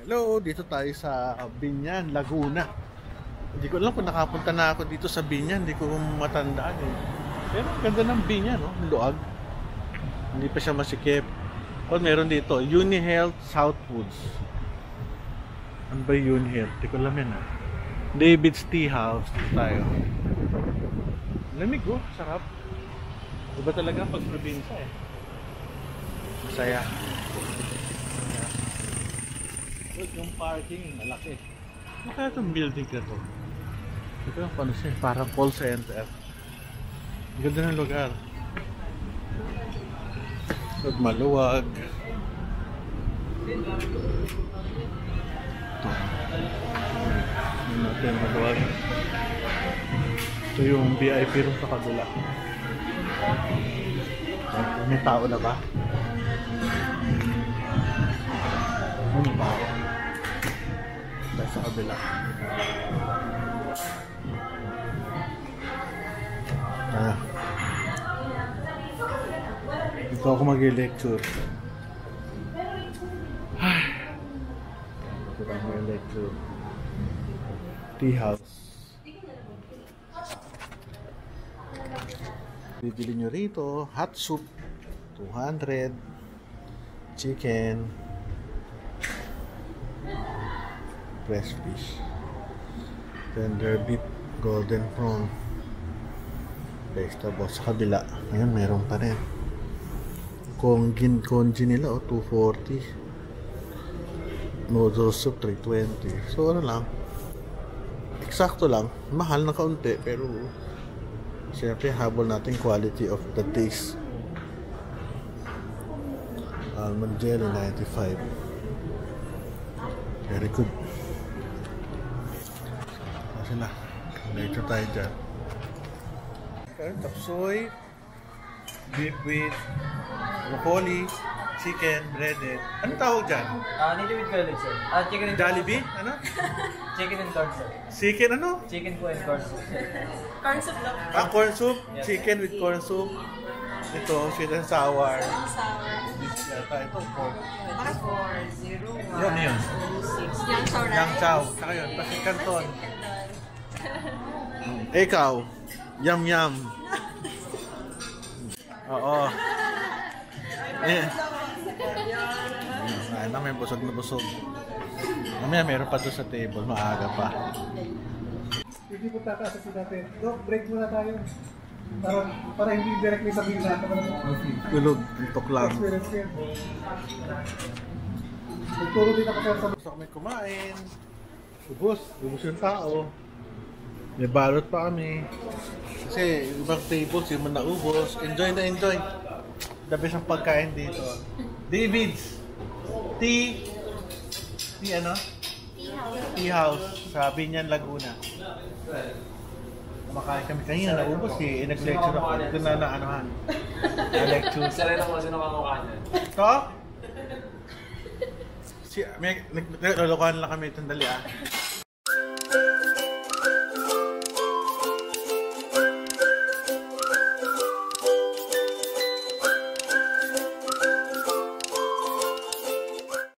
Hello, dito tayo sa Binyan, Laguna. Hindi ko alam kung nakapunta na ako dito sa Binyan, hindi ko matandaan eh. Pero ang ganda ng Binyan, no? Luag. Hindi pa siya masikip. O meron dito, UniHealth Southwoods. Ano ba yung UniHealth? Hindi ko alam yan ah. David's Tea House. Dito tayo. Lamig oh, sarap. Iba talaga pag probinsya eh. Masaya. Yung parking, malaki. Ano kaya itong building na to? Ito yung paano siya, parang call center. Ganda ng lugar. At maluwag. Ito. Hindi natin maluwag. Ito yung VIP room sa kabila. May tao na ba? May tao. Dahil sa kabila. Dito ako mag-lecture. Dito ako mag-lecture. Tea house. Bibili nyo rito, hot soup, 200, chicken, fresh fish, tender beef, golden prawn, vegetables sa kabila. Ngayon meron pa rin congee nila 240, noodle soup 320. So ano lang, eksakto lang, mahal na kaunti pero siyempre habol natin quality of the taste. Almond jelly 95, very good. Sila. Dito tayo dyan. Tapsoy, beef with broccoli, chicken, breaded. Anong tawag dyan? Native with garlic, sir. Chicken and Jollibee? Ano? Chicken and corn, sir. Chicken ano? Chicken po and corn soup. Corn soup lang. Corn soup? Yes. Chicken with corn soup. Ito, sweet and sour. Sour. Yata ito, pork. 401. Yan yun. 6. Yang chow rice. Yang chow. Saka yun, pasit canton. Ikaw, yum yum. Oo. Eh. Ay na, may busog na busog. Mamaya meron pa doon sa table, maaga pa. Hindi po tatasasin natin. Dok, break muna tayo. Para hindi directly sabihin natin. Tulog, antok lang. Experience yan. Nagturo din ako sa Gusto kami kumain. Ubus yung tao. May balot pa kami. Kasi ibang tables yung mga naubos. Enjoy na enjoy. The best ang pagkain dito. David's Tea ano? Tea House sa Binyan, Laguna. Kumakain kami kanina, naubos eh. Nag-lecture ako. Doon na anuhan. Na-lecture. Isa rin ako kasi nakakukha niya. Ito? May nalolokohan lang kami itong dali ah.